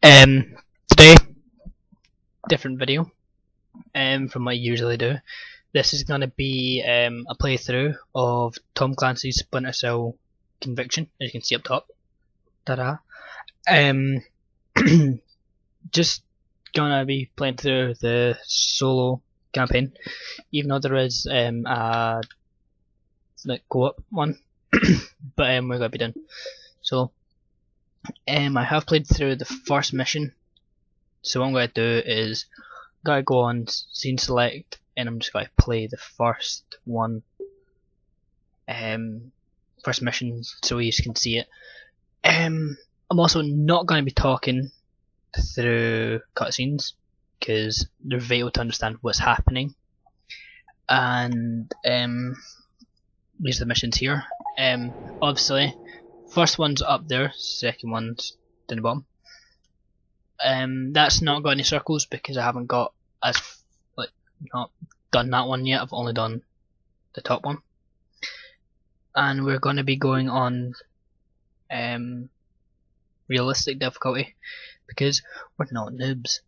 Today, different video from what I usually do. This is going to be a playthrough of Tom Clancy's Splinter Cell Conviction, as you can see up top. Ta-da! Just gonna be playing through the solo campaign, even though there is a co-op one, but we're gonna be done. So, I have played through the first mission. So what I'm gonna do is gotta go on scene select, and I'm just gonna play the first one, first mission, so you can see it. I'm also not gonna be talking through cutscenes because they're vital to understand what's happening. And these are the missions here. Obviously, first one's up there, second one's down the bottom. That's not got any circles because I haven't got not done that one yet. I've only done the top one, and we're going to be going on realistic difficulty because we're not noobs.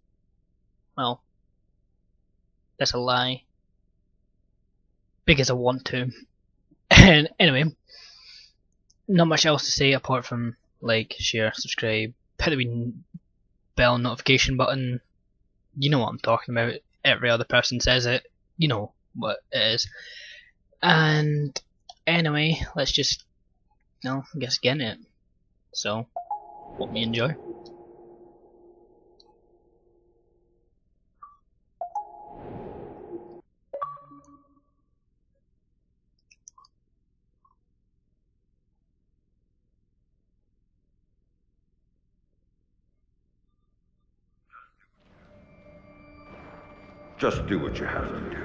Well, that's a lie because I want to. And anyway, not much else to say apart from like, share, subscribe, hit the bell notification button. You know what I'm talking about. Every other person says it. You know what it is. And anyway, let's just, I guess get in it. So, hope you enjoy. Just do what you have to do.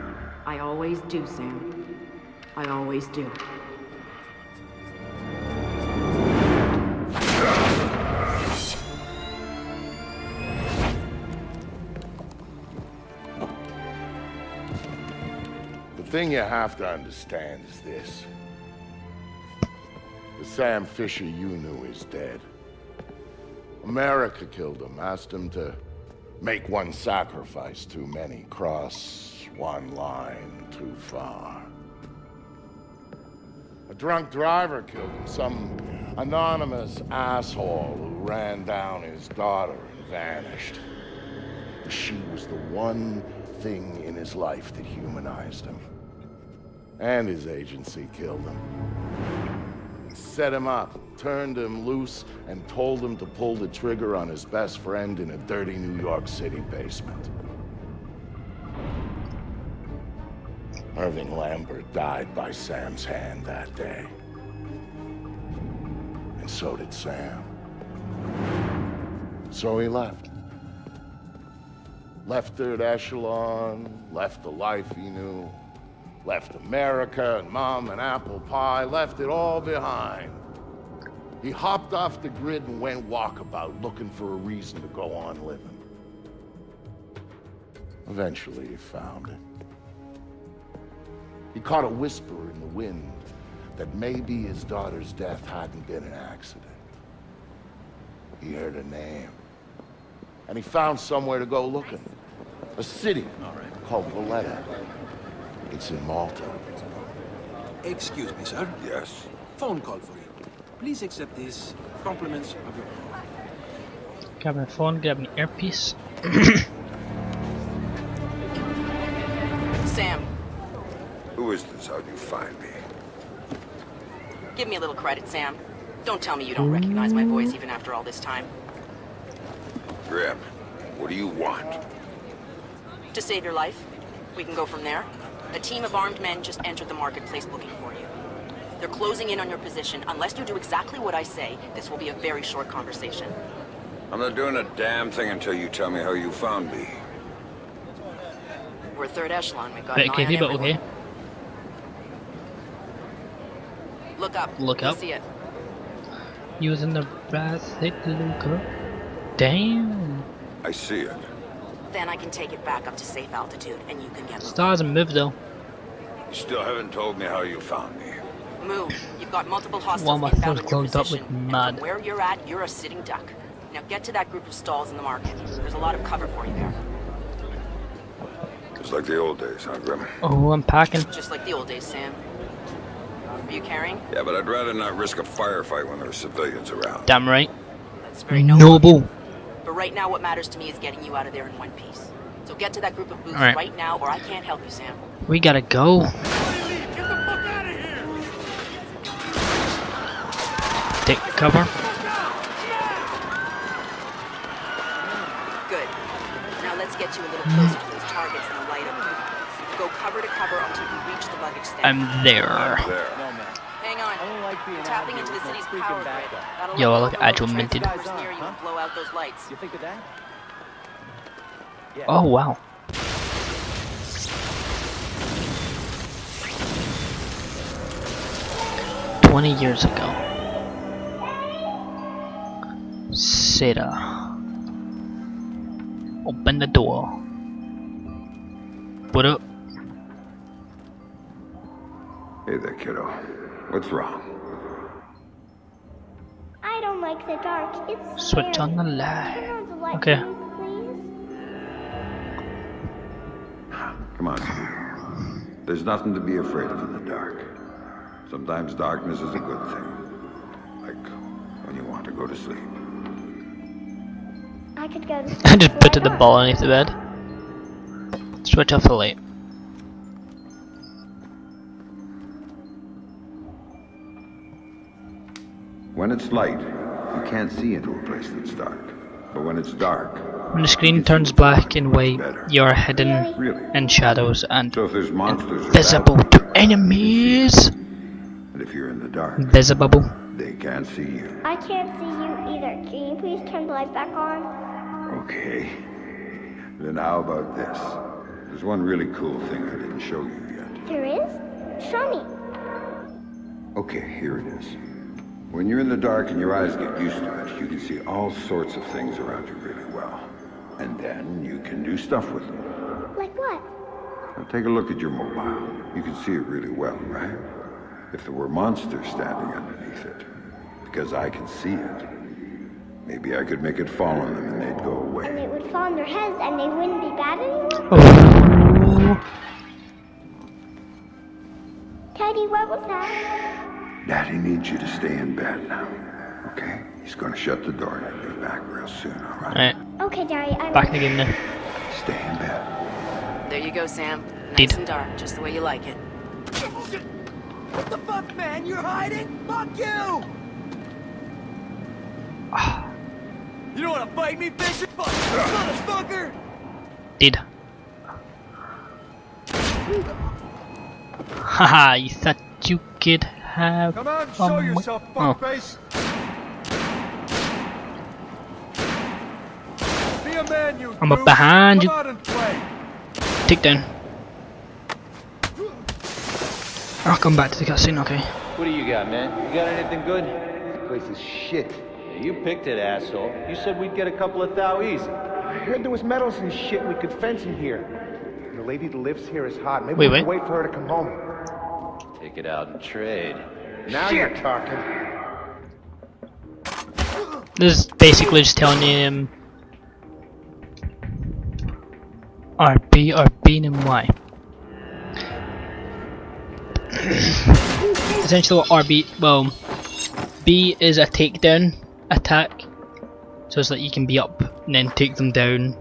I always do, Sam. I always do. The thing you have to understand is this. The Sam Fisher you knew is dead. America killed him, asked him to make one sacrifice too many, cross one line too far. A drunk driver killed him, some anonymous asshole who ran down his daughter and vanished. She was the one thing in his life that humanized him. And his agency killed him. Set him up, turned him loose, and told him to pull the trigger on his best friend in a dirty New York City basement. Irving Lambert died by Sam's hand that day. And so did Sam. So he left. Left Third Echelon, left the life he knew. Left America and Mom and apple pie, left it all behind. He hopped off the grid and went walkabout, looking for a reason to go on living. Eventually he found it. He caught a whisper in the wind that maybe his daughter's death hadn't been an accident. He heard a name. And he found somewhere to go looking. A city called Valletta. It's in Malta. Excuse me, sir. Yes? Phone call for you. Please accept this. Compliments of your call. Grab my phone, grab an earpiece. Sam, Who is this? How'd you find me? give me a little credit, Sam. Don't tell me you don't recognize my voice even after all this time. Grim, what do you want? To save your life, we can go from there. A team of armed men just entered the marketplace looking for you. They're closing in on your position. Unless you do exactly what I say, this will be a very short conversation. I'm not doing a damn thing until you tell me how you found me. We're Third Echelon. We've got Bit an eye on creepy, but everyone. okay. Look up. Look You'll up. see it. Using the brass hit looker. Damn. I see it. Then I can take it back up to safe altitude, and you can get moving. Stars and move though. You still haven't told me how you found me. Move. You've got multiple hostiles While my inbound phone's in your clogged up position, like and mad. from where you're at, you're a sitting duck. Now get to that group of stalls in the market. There's a lot of cover for you there. It's like the old days, huh, Grim? Oh, I'm packing. Just like the old days, Sam. Are you carrying? Yeah, but I'd rather not risk a firefight when there are civilians around. Damn right. That's very noble. Noble. But right now what matters to me is getting you out of there in one piece. So get to that group of booths Alright. right now or I can't help you, Sam. We gotta go. Get the fuck out of here! Take cover. Good. Now let's get you a little closer to those targets in the light of them. Go cover to cover until you reach the luggage stand. I'm there. There. No, man. Hang on. I don't like being Tapping out into here the with no city's freaking power grid. backup. That'll Yo, I let look the local agile minted. transformers near you and blow out those lights. You think of that? Yeah. Oh wow. "20 years ago, Sarah, open the door. What up?" Hey there, kiddo. What's wrong? I don't like the dark. It's Switch scary. on the light. Turn on the light, Okay. please. Come on, sweetie. There's nothing to be afraid of in the dark. Sometimes darkness is a good thing. Like when you want to go to sleep. I could go to sleep. I just put the forever. ball underneath the bed. Switch off the light. When it's light, you can't see into a place that's dark. But when it's dark, When the screen turns black and white, you are hidden really. in shadows and So if there's monsters invisible around, to enemies. and if you're in the dark, Invisible. they can't see you. I can't see you either. Can you please turn the light back on? Okay. Then how about this? There's one really cool thing I didn't show you yet. There is? Show me. Okay, here it is. When you're in the dark and your eyes get used to it, you can see all sorts of things around you really well. And then you can do stuff with them. Like what? Now take a look at your mobile. You can see it really well, right? If there were monsters standing underneath it, because I can see it, maybe I could make it fall on them and they'd go And away. it would fall on their heads and they wouldn't be bad anymore? Oh. Teddy, what was that? Daddy needs you to stay in bed now, okay? He's gonna shut the door and he'll be back real soon, all right? Alright, Okay, Daddy, I'm back in the game now. Stay in bed. There you go, Sam. Nice Did. and dark, just the way you like it. What the fuck, man? You're hiding? Fuck you! You don't wanna fight me, bitch? Fuck, motherfucker! Did. Haha, you thought you could have Come on, show yourself, oh. fuckface! Be a man, you I'm up goof. behind you. Come out and play! Take down. I'll come back to the cutscene, okay. What do you got, man? You got anything good? This place is shit. Yeah, you picked it, asshole. You said we'd get a couple of thou easy. I heard there was metals and shit we could fence in here. And the lady that lives here is hot. Maybe Wait, we can wait. wait for her to come home. Take it out and trade. Now you're talking. This is basically just telling you RB, and Y. Essentially what RB, well, B is a takedown attack. So it's like you can be up and then take them down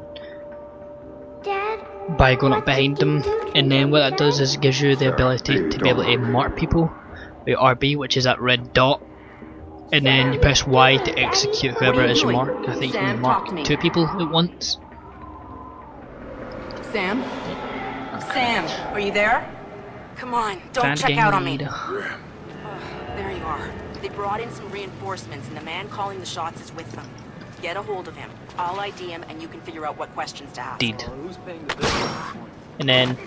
Dad? by going up behind them, and then what that does is it gives you the ability to be able to mark people with RB, which is that red dot, and then you press Y to execute whoever it is you mark. I think you can mark 2 people at once. Sam? Sam, are you there? Come on, don't Found a check out on me. leader. There you are. They brought in some reinforcements and the man calling the shots is with them. Get a hold of him. I'll ID him and you can figure out what questions to ask. Indeed. Who's paying the bill at this point? And then,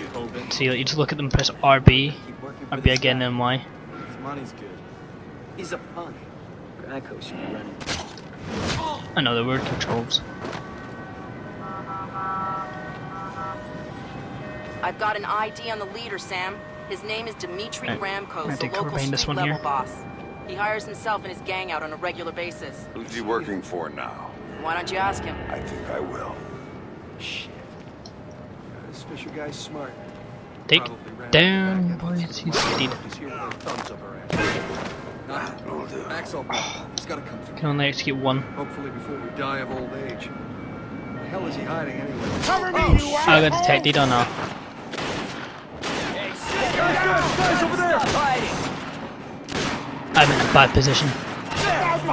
see, like, you just look at them, press RB, Keep working for RB this again, guy. and Y. His money's good. He's a punk. Geico should be running. Another word, controls. I've got an ID on the leader, Sam. His name is Dmitry Right. Ramkos, I the take cover local behind this street-level one here. boss. He hires himself and his gang out on a regular basis. Who's he working for now? Why don't you ask him? I think I will. Shit. This Fisher guy's smart. Take Probably ran down, out the back end. boys. He's dead. He's here with our thumbs up our ass. That'll do. Axel, he's gotta come through. Can only execute one. Hopefully before we die of old age. Where the hell is he hiding anyway? Cover me, you I got detected or not? Guys over there! I'm in a bad position.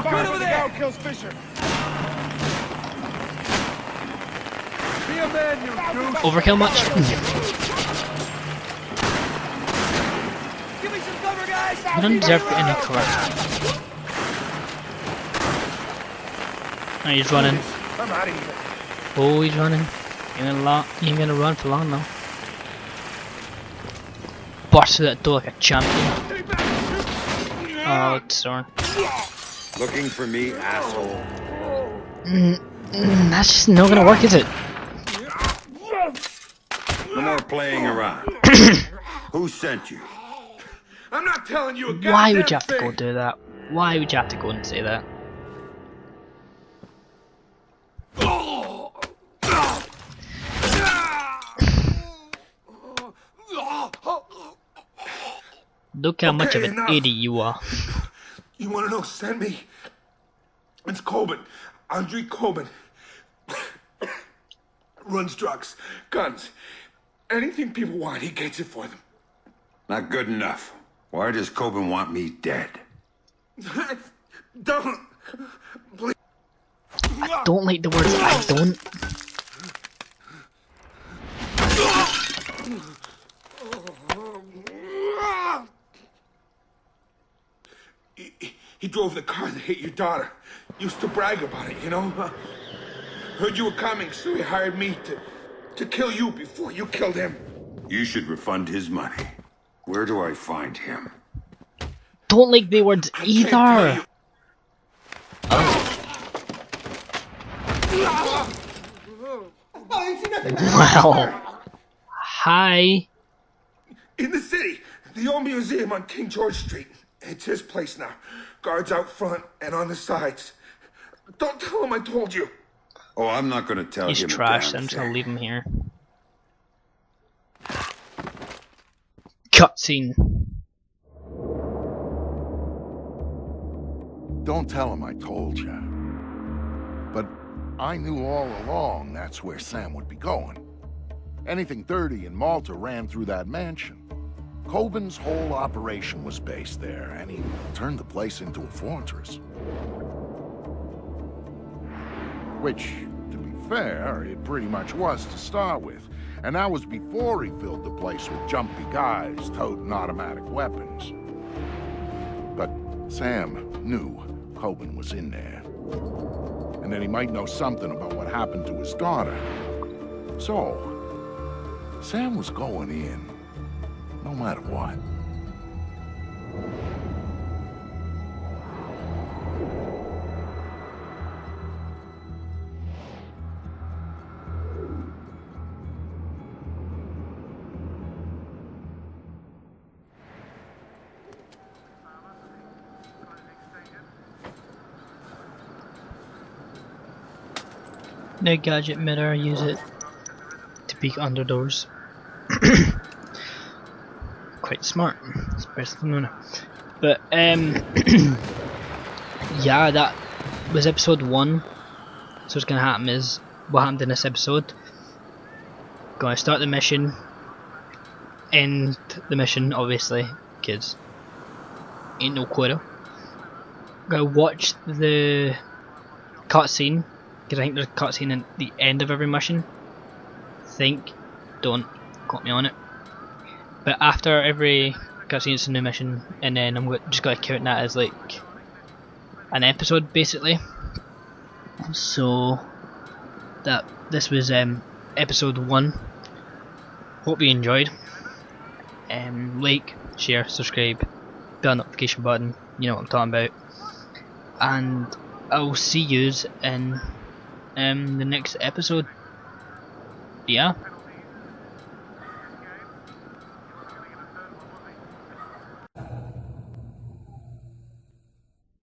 Good over there! Kills Fisher. Be a man, you goose! Overkill much? Give me some cover, guys! I don't deserve any cover. Oh, he's running. I'm out of here. Oh, he's running. He ain't gonna run for long now. Burst through that door like a champion. Oh, it's Soren. Looking for me, asshole. That's just not gonna work, is it? No more playing around. Who sent you? I'm not telling you a goddamn Why would you have to thing. go do that? Why would you have to go and say that? Look how much of Okay, an enough. idiot you are. You wanna know? Send me. It's Coben. Andre Coben. Runs drugs, guns, anything people want, he gets it for them. Not good enough. Why does Coben want me dead? Don't. Please. Don't like the words I don't. He drove the car that hit your daughter. Used to brag about it, you know? Heard you were coming, so he hired me to kill you before you killed him. You should refund his money. Where do I find him? Don't like the words I can't tell either. you. Well, hi. In the city, the old museum on King George Street. It's his place now. Guards out front and on the sides. Don't tell him I told you. Oh, I'm not gonna tell He's him a trash. damn I'm just gonna thing. leave him here. Cutscene. Don't tell him I told you. But I knew all along that's where Sam would be going. Anything dirty in Malta ran through that mansion. Coben's whole operation was based there, and he turned the place into a fortress. Which, to be fair, it pretty much was to start with. And that was before he filled the place with jumpy guys toting automatic weapons. But Sam knew Coben was in there. And that he might know something about what happened to his daughter. So, Sam was going in, no matter what. No gadget mirror, use it to peek under doors. Quite smart, especially from Luna. But yeah, that was episode 1. So what's gonna happen is what happened in this episode. Gonna start the mission, end the mission, obviously, kids. Ain't no quitter. Gonna watch the cutscene, because I think there's a cutscene at the end of every mission. Don't quote me on it. But after every cutscene it's a new mission, and then I'm just gonna count that as like an episode basically. So that this was episode 1. Hope you enjoyed. Like, share, subscribe, bell notification button, you know what I'm talking about. And I'll see yous in the next episode. Yeah.